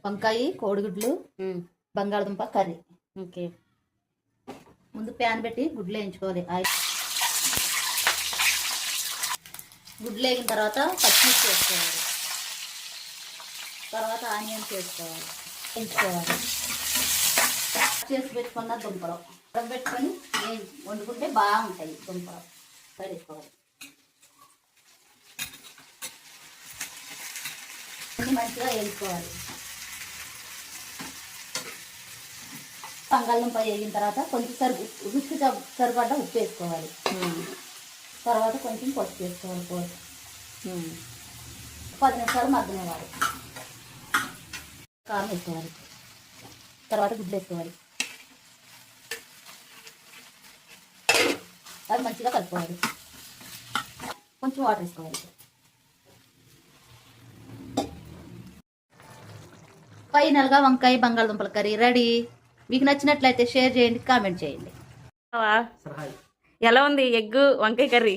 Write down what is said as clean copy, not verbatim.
వంకాయ, కోడిగుడ్లు, బంగాళదుంప కర్రీ. ఓకే. ముందు ప్యాన్ పెట్టి గుడ్లు వేయించుకోవాలి. గుడ్లు వేగిన తర్వాత పచ్చిమిర్చి వేసుకోవాలి. తర్వాత ఆనియన్స్ వేసుకోవాలి, వేయించుకోవాలి. చేసి పెట్టుకున్న దుంపలు పెట్టుకొని వండుకుంటే బాగుంటాయి. దుంపలు వేసుకోవాలి. మంచిగా వేయించుకోవాలి. బంగాళదుంప వేగిన తర్వాత కొంచెం రుచికి సరిపడ్డ ఉప్పు వేసుకోవాలి. తర్వాత కొంచెం పసుపు వేసుకోవాలి. కూర 10 నిమిషాలు మగ్గనివ్వాలి. కారం వేసుకోవాలి. తర్వాత గుడ్లు వేసుకోవాలి. అది మంచిగా కలుపుకోవాలి. కొంచెం వాటర్ వేసుకోవాలి. ఫైనల్గా వంకాయ బంగాళదుంపల కర్రీ రెడీ. మీకు నచ్చినట్లయితే షేర్ చేయండి, కామెంట్ చేయండి. ఎలా ఉంది ఎగ్ వంకాయ కర్రీ?